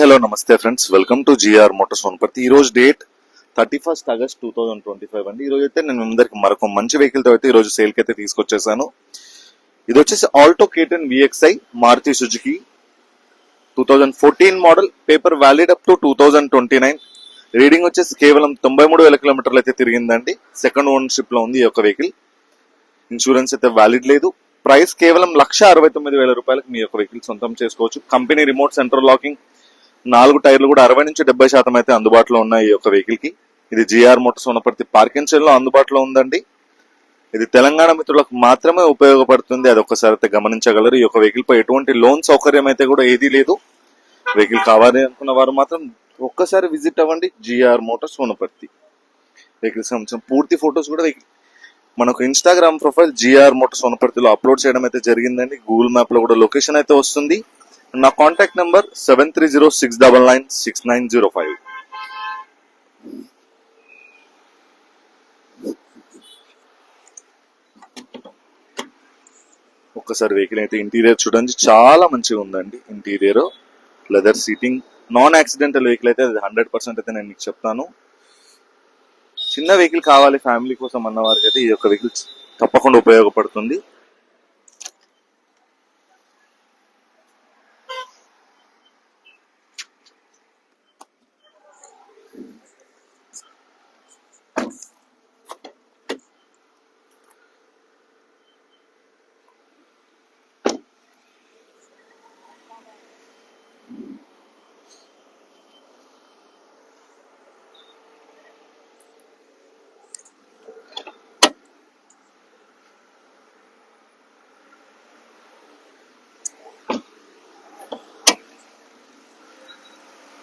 Hello నమస్తే friends, welcome to GR motors Wanaparthy. ఈ రోజు డేట్ 31 ఆగస్ట్ 2025 అండి. ఈ రోజు అయితే నేను అందరికి మరొక మంచి వెహికల్ తో అయితే ఈ రోజు సేల్ కి అయితే తీసుకొచ్చేసాను. ఇది వచ్చేసి Alto K10 VXi Maruti Suzuki 2014 model, paper valid up to 2029. Reading వచ్చేసి కేవలం 93,000 కిలోమీటర్లు అయితే తిరిగిందండి. సెకండ్ ఓనర్షిప్ లో ఉంది ఈ యొక్క వెహికల్. ఇన్సూరెన్స్ అయితే వ్యాలిడ్ లేదు. ప్రైస్ కేవలం 1,69,000 రూపాయలకు మీ యొక్క వెహికల్ సొంతం చేసుకోవచ్చు. కంపెనీ రిమోట్ సెంటర్ లాకింగ్, 4 టైర్లు కూడా 60 నుంచి 70% అయితే అందుబాటులో ఉన్నాయి ఈ యొక్క వెహికల్ కి. ఇది GR motors Wanaparthy parking sale లో అందుబాటులో ఉందండి. ఇది తెలంగాణ మిత్రులకు మాత్రమే ఉపయోగపడుతుంది, అది ఒక్కసారి అయితే గమనించగలరు. ఈ యొక్క వెహికల్ పై ఎటువంటి లోన్ సౌకర్యం అయితే కూడా ఏదీ లేదు. వెహికల్ కావాలి అనుకున్న వారు మాత్రం ఒక్కసారి విజిట్ అవ్వండి జిఆర్ మోటార్స్ వనపర్తి. వెహికల్ సంబంధించిన పూర్తి ఫొటోస్ కూడా మనకు ఇన్స్టాగ్రామ్ ప్రొఫైల్ జిఆర్ మోటార్స్ వనపర్తిలో అప్లోడ్ చేయడం అయితే జరిగిందండి. గూగుల్ మ్యాప్ లో కూడా లొకేషన్ అయితే వస్తుంది. నా కాంటాక్ట్ నంబర్ 7306996905. ఒక్కసారి వెహికల్ అయితే ఇంటీరియర్ చూడండి, చాలా మంచిగా ఉందండి. Interior leather seating, non accidental vehicle అయితే 100% అయితే నేను మీకు చెప్తాను. చిన్న వెహికల్ కావాలి ఫ్యామిలీ కోసం అన్న వారికి అయితే ఈ యొక్క వెహికల్ తప్పకుండా ఉపయోగపడుతుంది.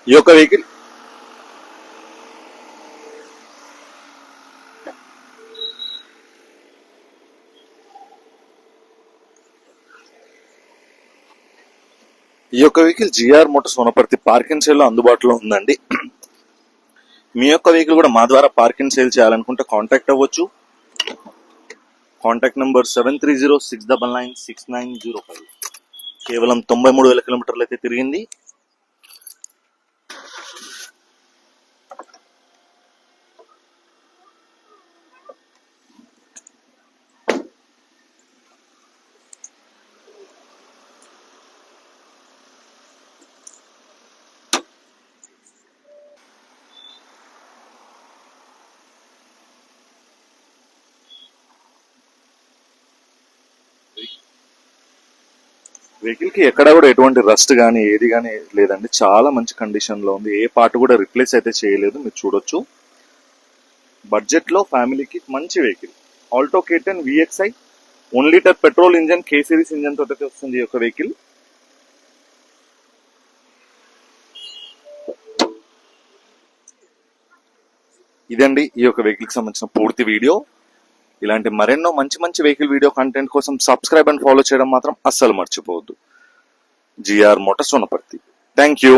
ఈ యొక్క vehicle GR motors Wanaparthy parking sale లో అందుబాటులో ఉందండి. మీ యొక్క వెహికల్ కూడా మా ద్వారా పార్కింగ్ సేల్ చేయాలనుకుంటే కాంటాక్ట్ అవ్వచ్చు. Contact number 7306996905. కేవలం 93,000 కిలోమీటర్లు అయితే తిరిగింది. వెహికల్ కి ఎక్కడ కూడా ఎటువంటి రస్ట్ కానీ ఏది కానీ లేదండి. చాలా మంచి కండిషన్ లో ఉంది. ఏ పార్ట్ కూడా రిప్లేస్ అయితే చేయలేదు. మీరు చూడొచ్చు. బడ్జెట్ లో ఫ్యామిలీకి మంచి vehicle Alto K10 VXi 1 litre petrol engine, K series engine తోటి వస్తుంది ఈ యొక్క వెహికల్. ఇదండి ఈ యొక్క వెహికల్ కి సంబంధించిన పూర్తి వీడియో. ఇలాంటి మరెన్నో మంచి మంచి వెహికల్ వీడియో కంటెంట్ కోసం సబ్స్క్రైబ్ అండ్ ఫాలో చేయడం మాత్రం అస్సలు మర్చిపోవద్దు. GR motors Wanaparthy. Thank you.